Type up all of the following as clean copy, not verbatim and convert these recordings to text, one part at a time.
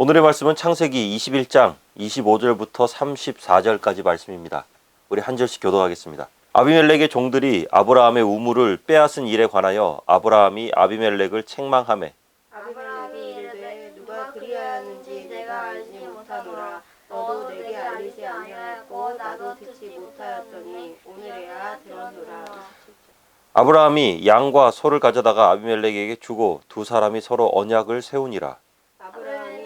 오늘의 말씀은 창세기 21장 25절부터 34절까지 말씀입니다. 우리 한 절씩 교독하겠습니다. 아비멜렉의 종들이 아브라함의 우물을 빼앗은 일에 관하여 아브라함이 아비멜렉을 책망하매 아비멜렉이 이르되 누가 그리하였는지 내가 알지 못하노라. 너도 내게 알리지 아니하였고 나도 듣지 못하였더니 오늘에야 들었노라. 아브라함이 양과 소를 가져다가 아비멜렉에게 주고 두 사람이 서로 언약을 세우니라. 아브라함이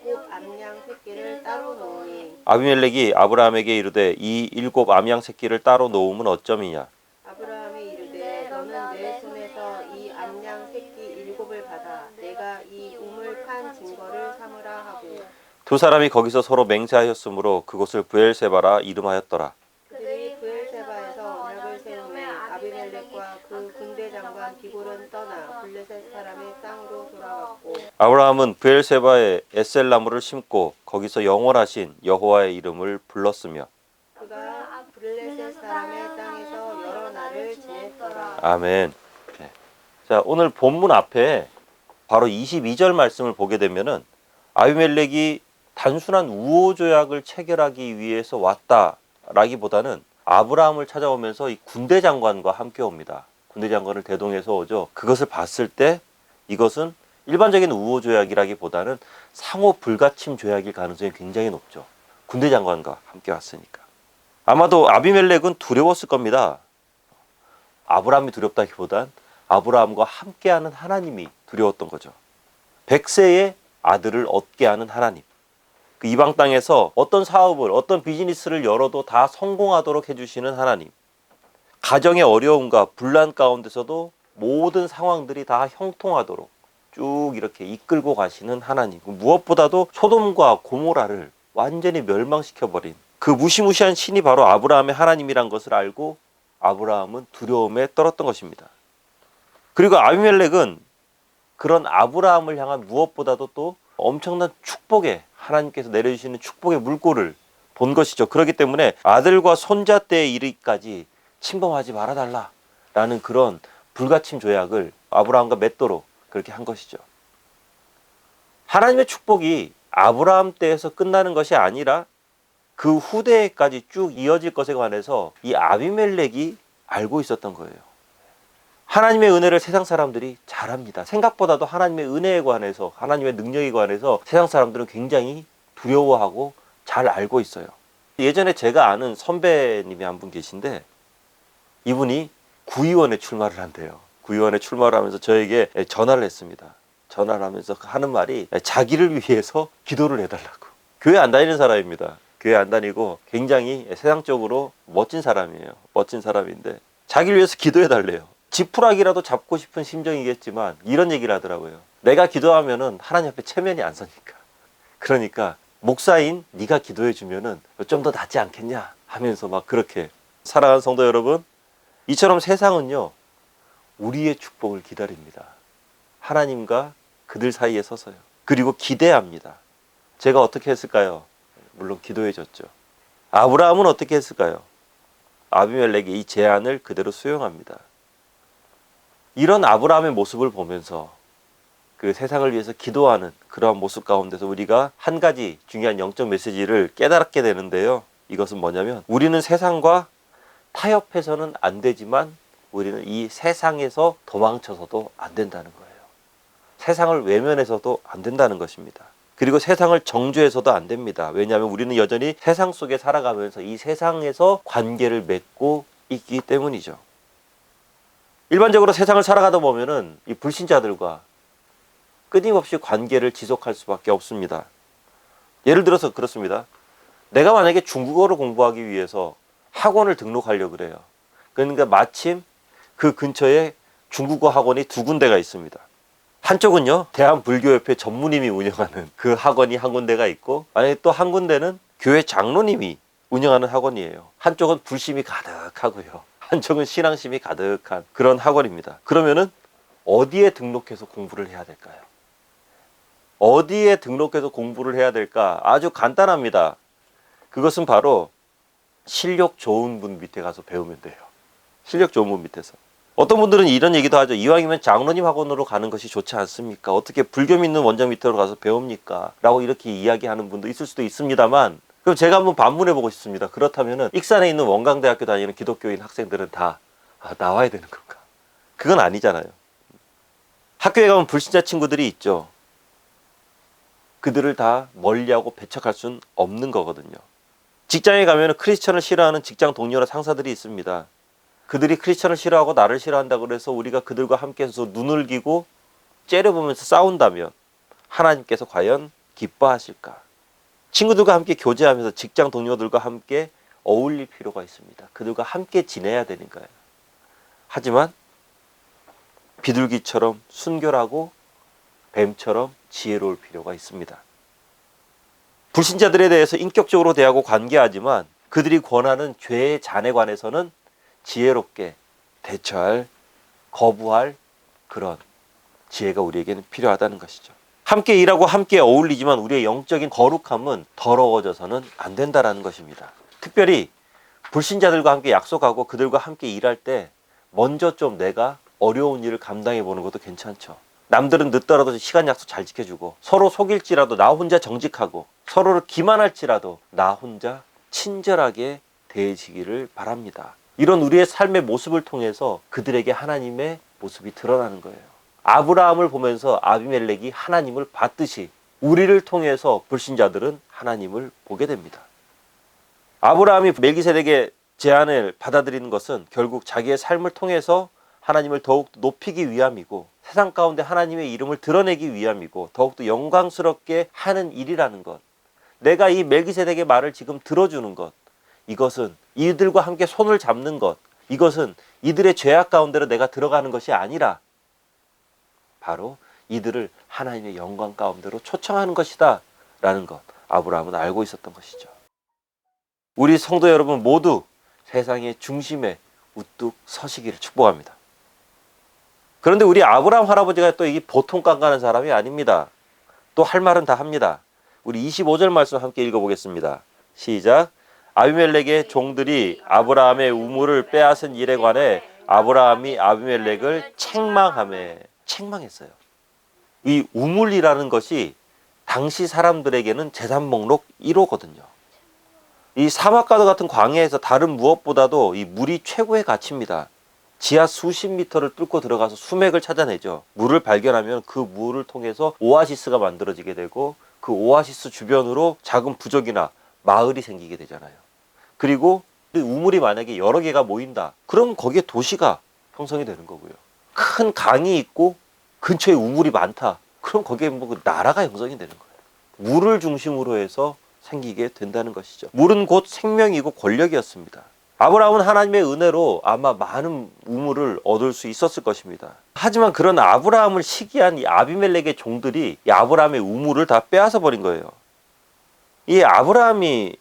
7 암양 새끼를 따로 놓으니 아비멜렉이 아브라함에게 이르되 이 7 암양 새끼를 따로 놓음은 어쩌미냐. 아브라함이 이르되 너는 내 손에서 이 암양 새끼 7을 받아 내가 이 우물 판 증거를 삼으라 하고 두 사람이 거기서 서로 맹세하였으므로 그곳을 브엘세바라 이름하였더라. 그들이 브엘세바에서 언약을 세우매 아비멜렉과 그 군대 장관 비골은 떠나 블레셋 사람의 땅으로 돌아갔고 아브라함은 브엘세바에 에셀나무를 심고 거기서 영원하신 여호와의 이름을 불렀으며 그가 블레셋 사람의 땅에서 여러 날을 지냈더라. 아멘. 네. 자, 오늘 본문 앞에 바로 22절 말씀을 보게 되면은 아비멜렉이 단순한 우호조약을 체결하기 위해서 왔다라기보다는 아브라함을 찾아오면서 이 군대 장관과 함께 옵니다. 군대 장관을 대동해서 오죠. 그것을 봤을 때 이것은 일반적인 우호조약이라기보다는 상호 불가침 조약일 가능성이 굉장히 높죠. 군대 장관과 함께 왔으니까. 아마도 아비멜렉은 두려웠을 겁니다. 아브라함이 두렵다기보단 아브라함과 함께하는 하나님이 두려웠던 거죠. 100세의 아들을 얻게 하는 하나님. 그 이방 땅에서 어떤 사업을, 어떤 비즈니스를 열어도 다 성공하도록 해주시는 하나님. 가정의 어려움과 분란 가운데서도 모든 상황들이 다 형통하도록 쭉 이렇게 이끌고 가시는 하나님. 무엇보다도 소돔과 고모라를 완전히 멸망시켜버린 그 무시무시한 신이 바로 아브라함의 하나님이란 것을 알고 아브라함은 두려움에 떨었던 것입니다. 그리고 아비멜렉은 그런 아브라함을 향한 무엇보다도 또 엄청난 축복에 하나님께서 내려주시는 축복의 물꼬를 본 것이죠. 그렇기 때문에 아들과 손자 때에 이르기까지 침범하지 말아달라라는 그런 불가침 조약을 아브라함과 맺도록 그렇게 한 것이죠. 하나님의 축복이 아브라함 때에서 끝나는 것이 아니라 그 후대까지 쭉 이어질 것에 관해서 이 아비멜렉이 알고 있었던 거예요. 하나님의 은혜를 세상 사람들이 잘 압니다. 생각보다도 하나님의 은혜에 관해서, 하나님의 능력에 관해서 세상 사람들은 굉장히 두려워하고 잘 알고 있어요. 예전에 제가 아는 선배님이 한 분 계신데 이분이 구의원에 출마를 한대요. 구의원에 출마를 하면서 저에게 전화를 했습니다. 전화를 하면서 하는 말이 자기를 위해서 기도를 해달라고. 교회 안 다니는 사람입니다. 교회 안 다니고 굉장히 세상적으로 멋진 사람이에요. 멋진 사람인데 자기를 위해서 기도해달래요. 지푸라기라도 잡고 싶은 심정이겠지만 이런 얘기를 하더라고요. 내가 기도하면은 하나님 앞에 체면이 안 서니까. 그러니까 목사인 네가 기도해 주면은 좀 더 낫지 않겠냐 하면서 막 그렇게. 사랑하는 성도 여러분, 이처럼 세상은요 우리의 축복을 기다립니다. 하나님과 그들 사이에 서서요. 그리고 기대합니다. 제가 어떻게 했을까요? 물론 기도해 줬죠. 아브라함은 어떻게 했을까요? 아비멜렉의 이 제안을 그대로 수용합니다. 이런 아브라함의 모습을 보면서 그 세상을 위해서 기도하는 그러한 모습 가운데서 우리가 한 가지 중요한 영적 메시지를 깨달게 되는데요. 이것은 뭐냐면 우리는 세상과 타협해서는 안 되지만 우리는 이 세상에서 도망쳐서도 안 된다는 거예요. 세상을 외면해서도 안 된다는 것입니다. 그리고 세상을 정죄해서도 안 됩니다. 왜냐하면 우리는 여전히 세상 속에 살아가면서 이 세상에서 관계를 맺고 있기 때문이죠. 일반적으로 세상을 살아가다 보면은 이 불신자들과 끊임없이 관계를 지속할 수밖에 없습니다. 예를 들어서 그렇습니다. 내가 만약에 중국어를 공부하기 위해서 학원을 등록하려고 그래요. 그러니까 마침 그 근처에 중국어 학원이 2군데가 있습니다. 한쪽은요 대한불교협회 전무님이 운영하는 그 학원이 한 군데가 있고, 만약에 또 한 군데는 교회 장로님이 운영하는 학원이에요. 한쪽은 불심이 가득하고요, 한쪽은 신앙심이 가득한 그런 학원입니다. 그러면은 어디에 등록해서 공부를 해야 될까요? 어디에 등록해서 공부를 해야 될까? 아주 간단합니다. 그것은 바로 실력 좋은 분 밑에 가서 배우면 돼요. 실력 좋은 분 밑에서. 어떤 분들은 이런 얘기도 하죠. 이왕이면 장로님 학원으로 가는 것이 좋지 않습니까? 어떻게 불교 믿는 원장 밑으로 가서 배웁니까? 라고 이렇게 이야기하는 분도 있을 수도 있습니다만, 그럼 제가 한번 반문해 보고 싶습니다. 그렇다면은 익산에 있는 원광대학교 다니는 기독교인 학생들은 다 나와야 되는 건가? 그건 아니잖아요. 학교에 가면 불신자 친구들이 있죠. 그들을 다 멀리하고 배척할 수는 없는 거거든요. 직장에 가면 크리스천을 싫어하는 직장 동료나 상사들이 있습니다. 그들이 크리스천을 싫어하고 나를 싫어한다고 그래서 우리가 그들과 함께해서 눈을 기고 째려보면서 싸운다면 하나님께서 과연 기뻐하실까? 친구들과 함께 교제하면서 직장 동료들과 함께 어울릴 필요가 있습니다. 그들과 함께 지내야 되는 거예요. 하지만 비둘기처럼 순결하고 뱀처럼 지혜로울 필요가 있습니다. 불신자들에 대해서 인격적으로 대하고 관계하지만 그들이 권하는 죄의 잔에 관해서는 지혜롭게 대처할, 거부할 그런 지혜가 우리에게는 필요하다는 것이죠. 함께 일하고 함께 어울리지만 우리의 영적인 거룩함은 더러워져서는 안 된다는 것입니다. 특별히 불신자들과 함께 약속하고 그들과 함께 일할 때 먼저 좀 내가 어려운 일을 감당해 보는 것도 괜찮죠. 남들은 늦더라도 시간 약속 잘 지켜주고 서로 속일지라도 나 혼자 정직하고 서로를 기만할지라도 나 혼자 친절하게 대해지기를 바랍니다. 이런 우리의 삶의 모습을 통해서 그들에게 하나님의 모습이 드러나는 거예요. 아브라함을 보면서 아비멜렉이 하나님을 봤듯이 우리를 통해서 불신자들은 하나님을 보게 됩니다. 아브라함이 멜기세덱의 제안을 받아들이는 것은 결국 자기의 삶을 통해서 하나님을 더욱 높이기 위함이고 세상 가운데 하나님의 이름을 드러내기 위함이고 더욱더 영광스럽게 하는 일이라는 것. 내가 이 멜기세덱의 말을 지금 들어주는 것. 이것은 이들과 함께 손을 잡는 것. 이것은 이들의 죄악 가운데로 내가 들어가는 것이 아니라 바로 이들을 하나님의 영광 가운데로 초청하는 것이다 라는 것. 아브라함은 알고 있었던 것이죠. 우리 성도 여러분 모두 세상의 중심에 우뚝 서시기를 축복합니다. 그런데 우리 아브라함 할아버지가 또 이 보통 깐깐한 사람이 아닙니다. 또 할 말은 다 합니다. 우리 25절 말씀 함께 읽어보겠습니다. 시작. 아비멜렉의 종들이 아브라함의 우물을 빼앗은 일에 관해 아브라함이 아비멜렉을 책망했어요. 이 우물이라는 것이 당시 사람들에게는 재산 목록 1호거든요. 이 사막과도 같은 광야에서 다른 무엇보다도 이 물이 최고의 가치입니다. 지하 수십 미터를 뚫고 들어가서 수맥을 찾아내죠. 물을 발견하면 그 물을 통해서 오아시스가 만들어지게 되고 그 오아시스 주변으로 작은 부족이나 마을이 생기게 되잖아요. 그리고 우물이 만약에 여러 개가 모인다. 그럼 거기에 도시가 형성이 되는 거고요. 큰 강이 있고 근처에 우물이 많다. 그럼 거기에 뭐 나라가 형성이 되는 거예요. 물을 중심으로 해서 생기게 된다는 것이죠. 물은 곧 생명이고 권력이었습니다. 아브라함은 하나님의 은혜로 아마 많은 우물을 얻을 수 있었을 것입니다. 하지만 그런 아브라함을 시기한 이 아비멜렉의 종들이 이 아브라함의 우물을 다 빼앗아 버린 거예요. 이 아브라함이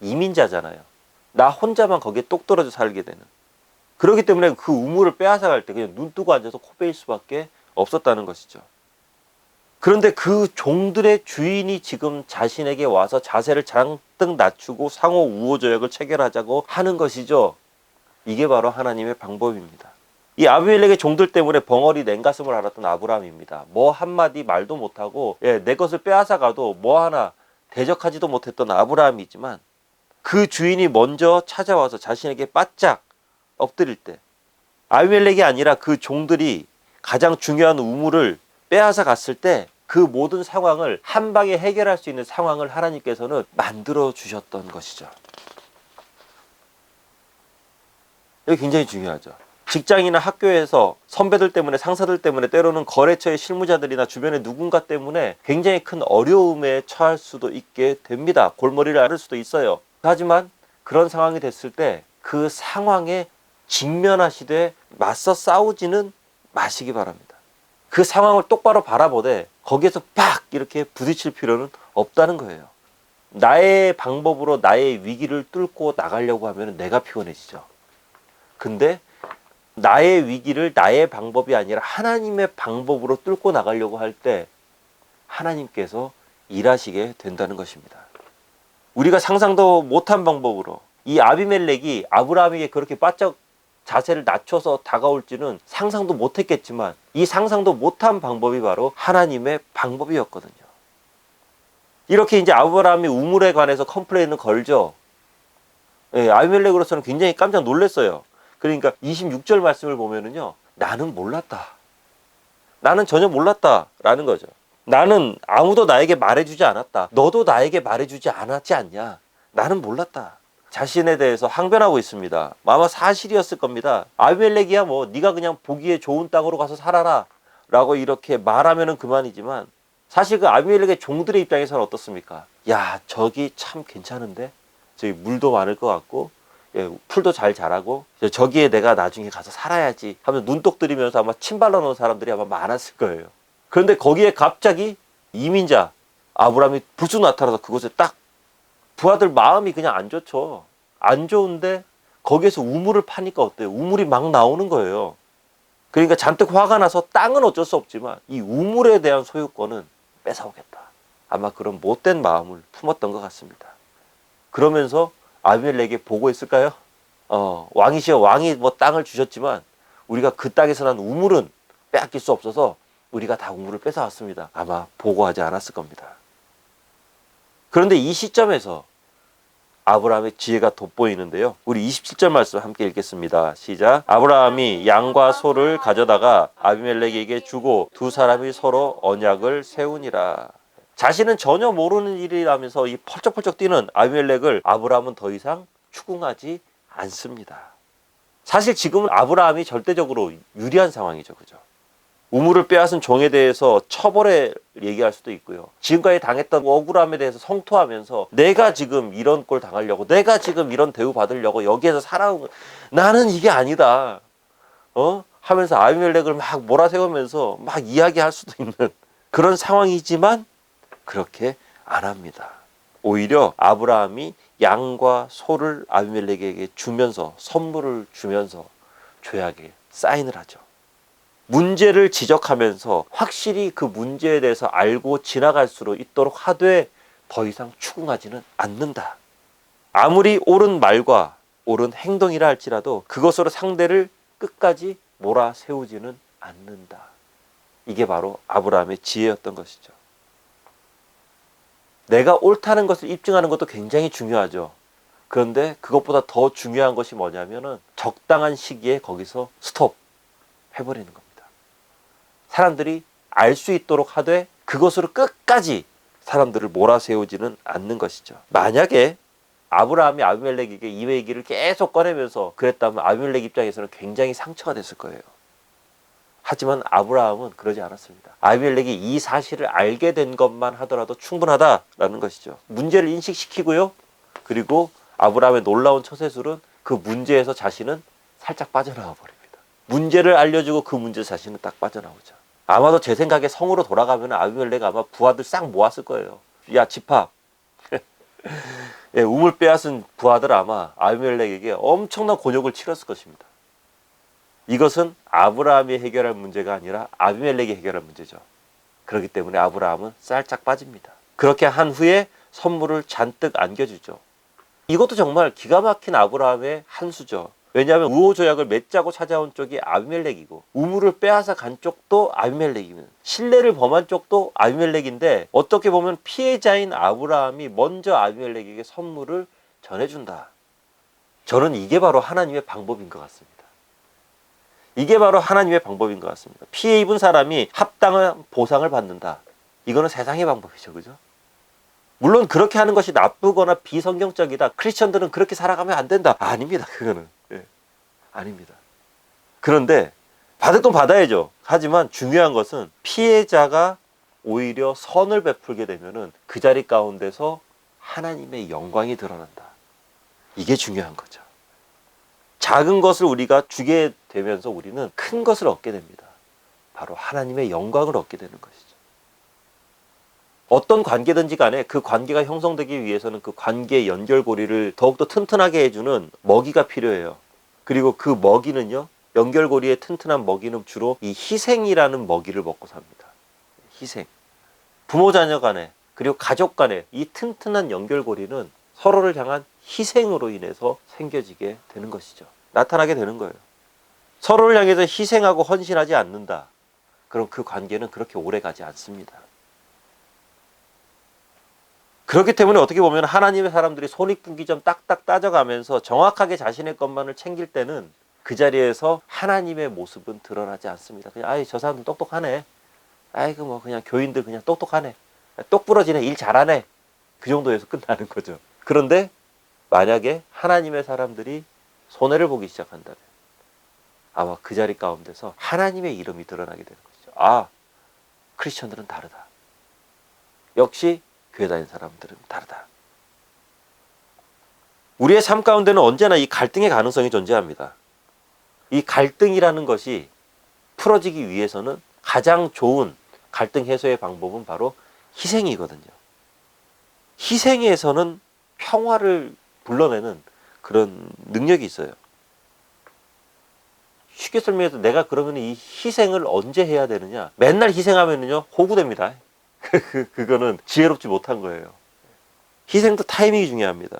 이민자잖아요. 나 혼자만 거기에 똑 떨어져 살게 되는. 그렇기 때문에 그 우물을 빼앗아 갈 때 그냥 눈 뜨고 앉아서 코 베일 수밖에 없었다는 것이죠. 그런데 그 종들의 주인이 지금 자신에게 와서 자세를 잔뜩 낮추고 상호 우호조약을 체결하자고 하는 것이죠. 이게 바로 하나님의 방법입니다. 이 아비멜렉의 종들 때문에 벙어리 냉가슴을 앓았던 아브라함입니다. 뭐 한마디 말도 못하고 내 것을 빼앗아 가도 뭐 하나 대적하지도 못했던 아브라함이지만 그 주인이 먼저 찾아와서 자신에게 바짝 엎드릴 때 아비멜렉이 아니라 그 종들이 가장 중요한 우물을 빼앗아 갔을 때 그 모든 상황을 한 방에 해결할 수 있는 상황을 하나님께서는 만들어 주셨던 것이죠. 이게 굉장히 중요하죠. 직장이나 학교에서 선배들 때문에 상사들 때문에 때로는 거래처의 실무자들이나 주변의 누군가 때문에 굉장히 큰 어려움에 처할 수도 있게 됩니다. 골머리를 앓을 수도 있어요. 하지만 그런 상황이 됐을 때 그 상황에 직면하시되 맞서 싸우지는 마시기 바랍니다. 그 상황을 똑바로 바라보되 거기에서 팍 이렇게 부딪힐 필요는 없다는 거예요. 나의 방법으로 나의 위기를 뚫고 나가려고 하면 내가 피곤해지죠. 근데 나의 위기를 나의 방법이 아니라 하나님의 방법으로 뚫고 나가려고 할 때 하나님께서 일하시게 된다는 것입니다. 우리가 상상도 못한 방법으로 이 아비멜렉이 아브라함에게 그렇게 바짝 자세를 낮춰서 다가올지는 상상도 못했겠지만 이 상상도 못한 방법이 바로 하나님의 방법이었거든요. 이렇게 이제 아브라함이 우물에 관해서 컴플레인을 걸죠. 예, 아비멜렉으로서는 굉장히 깜짝 놀랐어요. 그러니까 26절 말씀을 보면은요, 나는 몰랐다. 나는 전혀 몰랐다. 라는 거죠. 나는 아무도 나에게 말해주지 않았다. 너도 나에게 말해주지 않았지 않냐. 나는 몰랐다. 자신에 대해서 항변하고 있습니다. 아마 사실이었을 겁니다. 아비멜렉이야 뭐 네가 그냥 보기에 좋은 땅으로 가서 살아라 라고 이렇게 말하면은 그만이지만 사실 그 아비멜렉의 종들의 입장에서는 어떻습니까? 야, 저기 참 괜찮은데? 저기 물도 많을 것 같고, 예, 풀도 잘 자라고, 저기에 내가 나중에 가서 살아야지 하면서 눈독 들이면서 아마 침발라 놓은 사람들이 아마 많았을 거예요. 그런데 거기에 갑자기 이민자 아브라함이 불쑥 나타나서 그곳에 딱 부하들 마음이 그냥 안 좋죠. 안 좋은데 거기에서 우물을 파니까 어때요? 우물이 막 나오는 거예요. 그러니까 잔뜩 화가 나서 땅은 어쩔 수 없지만 이 우물에 대한 소유권은 뺏어오겠다. 아마 그런 못된 마음을 품었던 것 같습니다. 그러면서 아비멜렉에게 보고했을까요? 왕이시여, 왕이 뭐 땅을 주셨지만 우리가 그 땅에서 난 우물은 빼앗길 수 없어서 우리가 다 우물을 뺏어왔습니다. 아마 보고하지 않았을 겁니다. 그런데 이 시점에서 아브라함의 지혜가 돋보이는데요. 우리 27절 말씀 함께 읽겠습니다. 시작. 아브라함이 양과 소를 가져다가 아비멜렉에게 주고 두 사람이 서로 언약을 세우니라. 자신은 전혀 모르는 일이라면서 이 펄쩍펄쩍 뛰는 아비멜렉을 아브라함은 더 이상 추궁하지 않습니다. 사실 지금은 아브라함이 절대적으로 유리한 상황이죠. 그죠? 우물을 빼앗은 종에 대해서 처벌에 얘기할 수도 있고요. 지금까지 당했던 억울함에 대해서 성토하면서 내가 지금 이런 꼴 당하려고, 내가 지금 이런 대우 받으려고 여기에서 살아온 거, 나는 이게 아니다. 하면서 아비멜렉을 막 몰아세우면서 막 이야기할 수도 있는 그런 상황이지만 그렇게 안 합니다. 오히려 아브라함이 양과 소를 아비멜렉에게 주면서 선물을 주면서 죄악에 사인을 하죠. 문제를 지적하면서 확실히 그 문제에 대해서 알고 지나갈 수 있도록 하되 더 이상 추궁하지는 않는다. 아무리 옳은 말과 옳은 행동이라 할지라도 그것으로 상대를 끝까지 몰아세우지는 않는다. 이게 바로 아브라함의 지혜였던 것이죠. 내가 옳다는 것을 입증하는 것도 굉장히 중요하죠. 그런데 그것보다 더 중요한 것이 뭐냐면은 적당한 시기에 거기서 스톱 해버리는 겁니다. 사람들이 알 수 있도록 하되 그것으로 끝까지 사람들을 몰아세우지는 않는 것이죠. 만약에 아브라함이 아비멜렉에게 이 얘기를 계속 꺼내면서 그랬다면 아비멜렉 입장에서는 굉장히 상처가 됐을 거예요. 하지만 아브라함은 그러지 않았습니다. 아비멜렉이 이 사실을 알게 된 것만 하더라도 충분하다라는 것이죠. 문제를 인식시키고요. 그리고 아브라함의 놀라운 처세술은 그 문제에서 자신은 살짝 빠져나와 버립니다. 문제를 알려주고 그 문제 자신은 딱 빠져나오죠. 아마도 제 생각에 성으로 돌아가면 아비멜렉 아마 부하들 싹 모았을 거예요. 야, 집합. 예, 우물 빼앗은 부하들 아마 아비멜렉에게 엄청난 곤욕을 치렀을 것입니다. 이것은 아브라함이 해결할 문제가 아니라 아비멜렉이 해결할 문제죠. 그렇기 때문에 아브라함은 살짝 빠집니다. 그렇게 한 후에 선물을 잔뜩 안겨주죠. 이것도 정말 기가 막힌 아브라함의 한 수죠. 왜냐하면 우호조약을 맺자고 찾아온 쪽이 아비멜렉이고 우물을 빼앗아 간 쪽도 아비멜렉이면 신뢰를 범한 쪽도 아비멜렉인데 어떻게 보면 피해자인 아브라함이 먼저 아비멜렉에게 선물을 전해준다. 저는 이게 바로 하나님의 방법인 것 같습니다. 이게 바로 하나님의 방법인 것 같습니다. 피해 입은 사람이 합당한 보상을 받는다. 이거는 세상의 방법이죠. 그죠? 물론 그렇게 하는 것이 나쁘거나 비성경적이다. 크리스천들은 그렇게 살아가면 안 된다. 아닙니다. 그거는. 예. 아닙니다. 그런데 받을 건 받아야죠. 하지만 중요한 것은 피해자가 오히려 선을 베풀게 되면은 그 자리 가운데서 하나님의 영광이 드러난다. 이게 중요한 거죠. 작은 것을 우리가 주게 되면서 우리는 큰 것을 얻게 됩니다. 바로 하나님의 영광을 얻게 되는 것이죠. 어떤 관계든지 간에 그 관계가 형성되기 위해서는 그 관계의 연결고리를 더욱더 튼튼하게 해주는 먹이가 필요해요. 그리고 그 먹이는요, 연결고리의 튼튼한 먹이는 주로 이 희생이라는 먹이를 먹고 삽니다. 희생. 부모 자녀 간에 그리고 가족 간에 이 튼튼한 연결고리는 서로를 향한 희생으로 인해서 생겨지게 되는 것이죠. 나타나게 되는 거예요. 서로를 향해서 희생하고 헌신하지 않는다. 그럼 그 관계는 그렇게 오래 가지 않습니다. 그렇기 때문에 어떻게 보면 하나님의 사람들이 손익분기점 딱딱 따져가면서 정확하게 자신의 것만을 챙길 때는 그 자리에서 하나님의 모습은 드러나지 않습니다. 그냥 아이 저 사람들 똑똑하네. 아이고 뭐 그냥 교인들 그냥 똑똑하네. 똑부러지네. 일 잘하네. 그 정도에서 끝나는 거죠. 그런데 만약에 하나님의 사람들이 손해를 보기 시작한다면 아마 그 자리 가운데서 하나님의 이름이 드러나게 되는 것이죠. 아, 크리스천들은 다르다. 역시 교회 다니는 사람들은 다르다. 우리의 삶 가운데는 언제나 이 갈등의 가능성이 존재합니다. 이 갈등이라는 것이 풀어지기 위해서는 가장 좋은 갈등 해소의 방법은 바로 희생이거든요. 희생에서는 평화를 불러내는 그런 능력이 있어요. 쉽게 설명해서 내가 그러면 이 희생을 언제 해야 되느냐? 맨날 희생하면요 호구됩니다. 그거는 지혜롭지 못한 거예요. 희생도 타이밍이 중요합니다.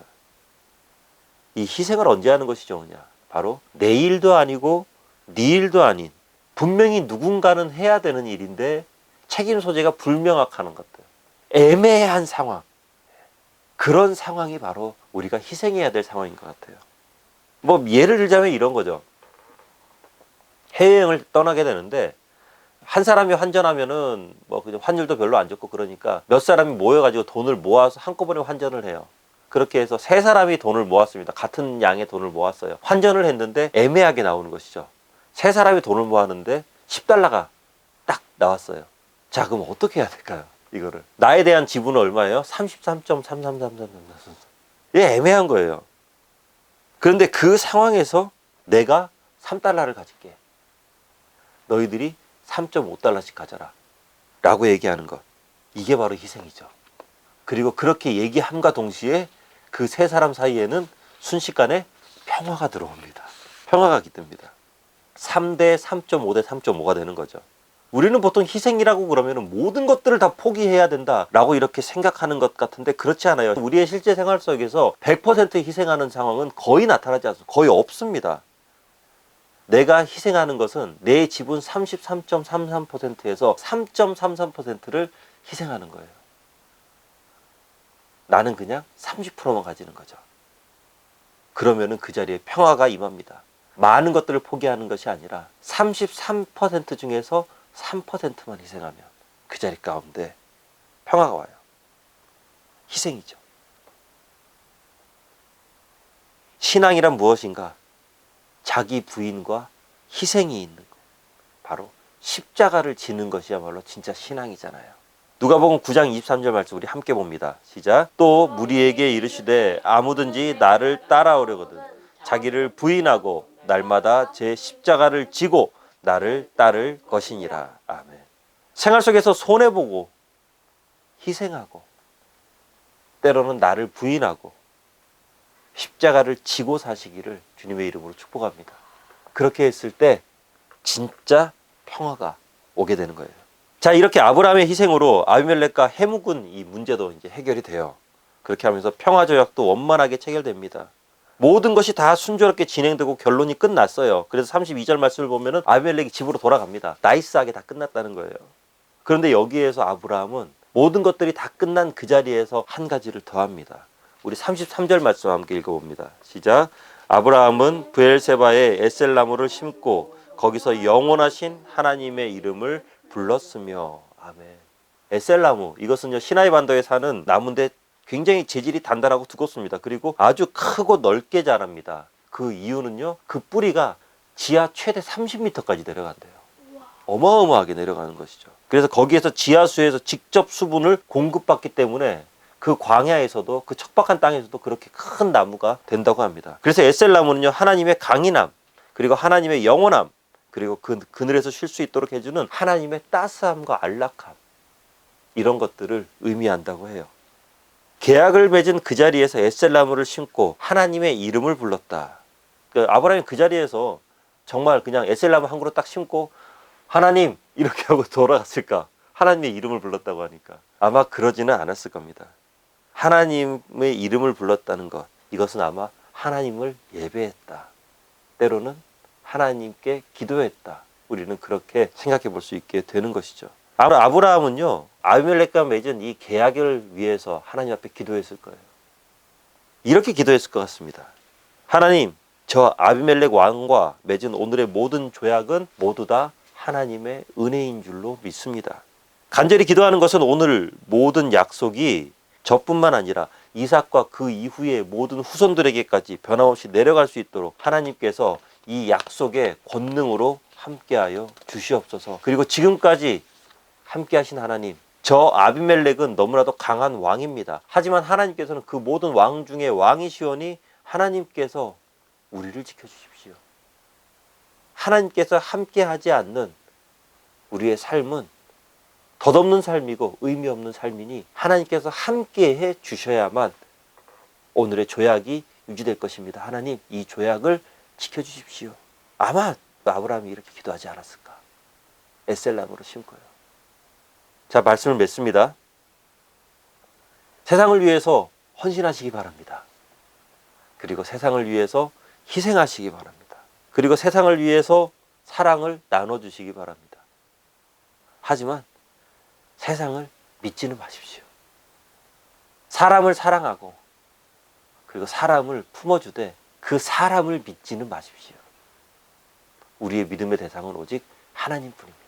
이 희생을 언제 하는 것이 좋으냐? 바로 내 일도 아니고 네 일도 아닌 분명히 누군가는 해야 되는 일인데 책임 소재가 불명확한 것들, 애매한 상황, 그런 상황이 바로 우리가 희생해야 될 상황인 것 같아요. 뭐 예를 들자면 이런 거죠. 해외여행을 떠나게 되는데 한 사람이 환전하면은 뭐 그냥 환율도 별로 안 좋고 그러니까 몇 사람이 모여가지고 돈을 모아서 한꺼번에 환전을 해요. 그렇게 해서 세 사람이 돈을 모았습니다. 같은 양의 돈을 모았어요. 환전을 했는데 애매하게 나오는 것이죠. 세 사람이 돈을 모았는데 $10가 딱 나왔어요. 자, 그럼 어떻게 해야 될까요? 이거를. 나에 대한 지분은 얼마예요? 33.333333. 이게 애매한 거예요. 그런데 그 상황에서 내가 $3를 가질게. 너희들이 $3.5씩 가져라. 라고 얘기하는 것. 이게 바로 희생이죠. 그리고 그렇게 얘기함과 동시에 그 세 사람 사이에는 순식간에 평화가 들어옵니다. 평화가 깃듭니다. 3대 3.5대 3.5가 되는 거죠. 우리는 보통 희생이라고 그러면 모든 것들을 다 포기해야 된다라고 이렇게 생각하는 것 같은데 그렇지 않아요. 우리의 실제 생활 속에서 100% 희생하는 상황은 거의 나타나지 않습니다. 거의 없습니다. 내가 희생하는 것은 내 지분 33.33%에서 3.33%를 희생하는 거예요. 나는 그냥 30%만 가지는 거죠. 그러면은 그 자리에 평화가 임합니다. 많은 것들을 포기하는 것이 아니라 33% 중에서 3%만 희생하면 그 자리 가운데 평화가 와요. 희생이죠. 신앙이란 무엇인가? 자기 부인과 희생이 있는 것. 바로 십자가를 지는 것이야말로 진짜 신앙이잖아요. 누가복음 9장 23절 말씀 우리 함께 봅니다. 시작. 또 무리에게 이르시되 아무든지 나를 따라오려거든 자기를 부인하고 날마다 제 십자가를 지고 나를 따를 것이니라. 아멘. 생활 속에서 손해보고 희생하고 때로는 나를 부인하고 십자가를 지고 사시기를 주님의 이름으로 축복합니다. 그렇게 했을 때 진짜 평화가 오게 되는 거예요. 자, 이렇게 아브라함의 희생으로 아비멜렉과 해묵은 이 문제도 이제 해결이 돼요. 그렇게 하면서 평화조약도 원만하게 체결됩니다. 모든 것이 다 순조롭게 진행되고 결론이 끝났어요. 그래서 32절 말씀을 보면은 아비멜렉이 집으로 돌아갑니다. 나이스하게 다 끝났다는 거예요. 그런데 여기에서 아브라함은 모든 것들이 다 끝난 그 자리에서 한 가지를 더합니다. 우리 33절 말씀 함께 읽어봅니다. 시작. 아브라함은 브엘세바에 에셀나무를 심고 거기서 영원하신 하나님의 이름을 불렀으며. 아멘. 에셀나무, 이것은요 시나이 반도에 사는 나무인데 굉장히 재질이 단단하고 두껍습니다. 그리고 아주 크고 넓게 자랍니다. 그 이유는요, 그 뿌리가 지하 최대 30m까지 내려간대요. 어마어마하게 내려가는 것이죠. 그래서 거기에서 지하수에서 직접 수분을 공급받기 때문에 그 광야에서도, 그 척박한 땅에서도 그렇게 큰 나무가 된다고 합니다. 그래서 에셀나무는요 하나님의 강인함, 그리고 하나님의 영원함, 그리고 그 그늘에서 쉴 수 있도록 해주는 하나님의 따스함과 안락함, 이런 것들을 의미한다고 해요. 계약을 맺은 그 자리에서 에셀나무를 심고 하나님의 이름을 불렀다. 아브라함이 그 자리에서 정말 그냥 에셀나무 한 그루 딱 심고 하나님 이렇게 하고 돌아갔을까? 하나님의 이름을 불렀다고 하니까 아마 그러지는 않았을 겁니다. 하나님의 이름을 불렀다는 것, 이것은 아마 하나님을 예배했다. 때로는 하나님께 기도했다. 우리는 그렇게 생각해 볼 수 있게 되는 것이죠. 아브라함은요, 아비멜렉과 맺은 이 계약을 위해서 하나님 앞에 기도했을 거예요. 이렇게 기도했을 것 같습니다. 하나님, 저 아비멜렉 왕과 맺은 오늘의 모든 조약은 모두 다 하나님의 은혜인 줄로 믿습니다. 간절히 기도하는 것은 오늘 모든 약속이 저뿐만 아니라 이삭과 그 이후의 모든 후손들에게까지 변함없이 내려갈 수 있도록 하나님께서 이 약속의 권능으로 함께하여 주시옵소서. 그리고 지금까지 함께하신 하나님, 저 아비멜렉은 너무나도 강한 왕입니다. 하지만 하나님께서는 그 모든 왕 중에 왕이시오니 하나님께서 우리를 지켜주십시오. 하나님께서 함께하지 않는 우리의 삶은 덧없는 삶이고 의미 없는 삶이니 하나님께서 함께해 주셔야만 오늘의 조약이 유지될 것입니다. 하나님, 이 조약을 지켜주십시오. 아마 아브라함이 이렇게 기도하지 않았을까? 에셀람으로 심고요. 자, 말씀을 맺습니다. 세상을 위해서 헌신하시기 바랍니다. 그리고 세상을 위해서 희생하시기 바랍니다. 그리고 세상을 위해서 사랑을 나눠주시기 바랍니다. 하지만 세상을 믿지는 마십시오. 사람을 사랑하고 그리고 사람을 품어주되 그 사람을 믿지는 마십시오. 우리의 믿음의 대상은 오직 하나님뿐입니다.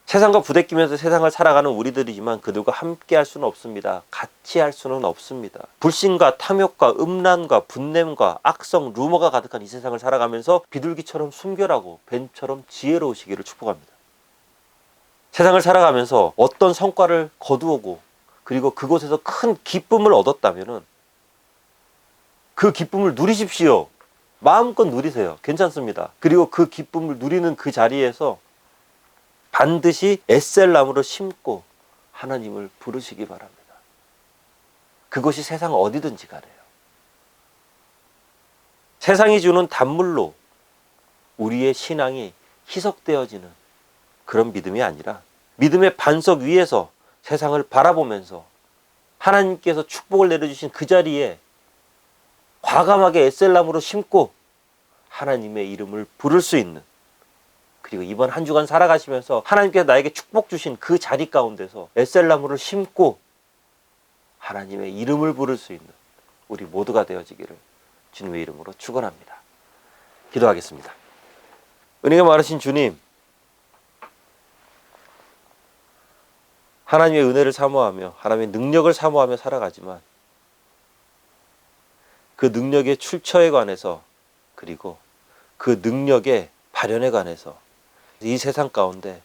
세상과 부대끼면서 세상을 살아가는 우리들이지만 그들과 함께 할 수는 없습니다. 같이 할 수는 없습니다. 불신과 탐욕과 음란과 분냄과 악성, 루머가 가득한 이 세상을 살아가면서 비둘기처럼 순결하고 뱀처럼 지혜로우시기를 축복합니다. 세상을 살아가면서 어떤 성과를 거두오고 그리고 그곳에서 큰 기쁨을 얻었다면 그 기쁨을 누리십시오. 마음껏 누리세요. 괜찮습니다. 그리고 그 기쁨을 누리는 그 자리에서 반드시 에셀나무를 심고 하나님을 부르시기 바랍니다. 그것이 세상 어디든지 가래요. 세상이 주는 단물로 우리의 신앙이 희석되어지는 그런 믿음이 아니라 믿음의 반석 위에서 세상을 바라보면서 하나님께서 축복을 내려주신 그 자리에 과감하게 에셀나무로 심고 하나님의 이름을 부를 수 있는, 그리고 이번 한 주간 살아가시면서 하나님께서 나에게 축복 주신 그 자리 가운데서 에셀나무를 심고 하나님의 이름을 부를 수 있는 우리 모두가 되어지기를 주님의 이름으로 축원합니다. 기도하겠습니다. 은혜가 많으신 주님, 하나님의 은혜를 사모하며 하나님의 능력을 사모하며 살아가지만 그 능력의 출처에 관해서 그리고 그 능력의 발현에 관해서 이 세상 가운데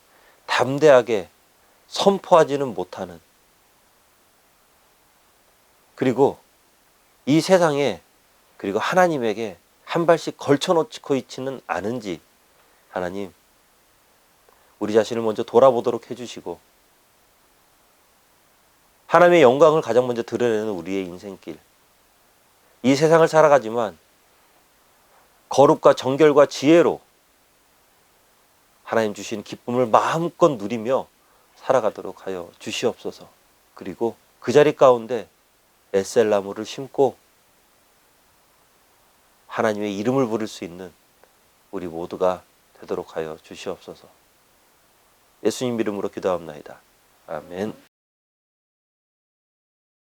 담대하게 선포하지는 못하는, 그리고 이 세상에 그리고 하나님에게 한 발씩 걸쳐놓고 있지는 않은지 하나님, 우리 자신을 먼저 돌아보도록 해주시고 하나님의 영광을 가장 먼저 드러내는 우리의 인생길, 이 세상을 살아가지만 거룩과 정결과 지혜로 하나님 주신 기쁨을 마음껏 누리며 살아가도록 하여 주시옵소서. 그리고 그 자리 가운데 에셀나무를 심고 하나님의 이름을 부를 수 있는 우리 모두가 되도록 하여 주시옵소서. 예수님 이름으로 기도합나이다. 아멘.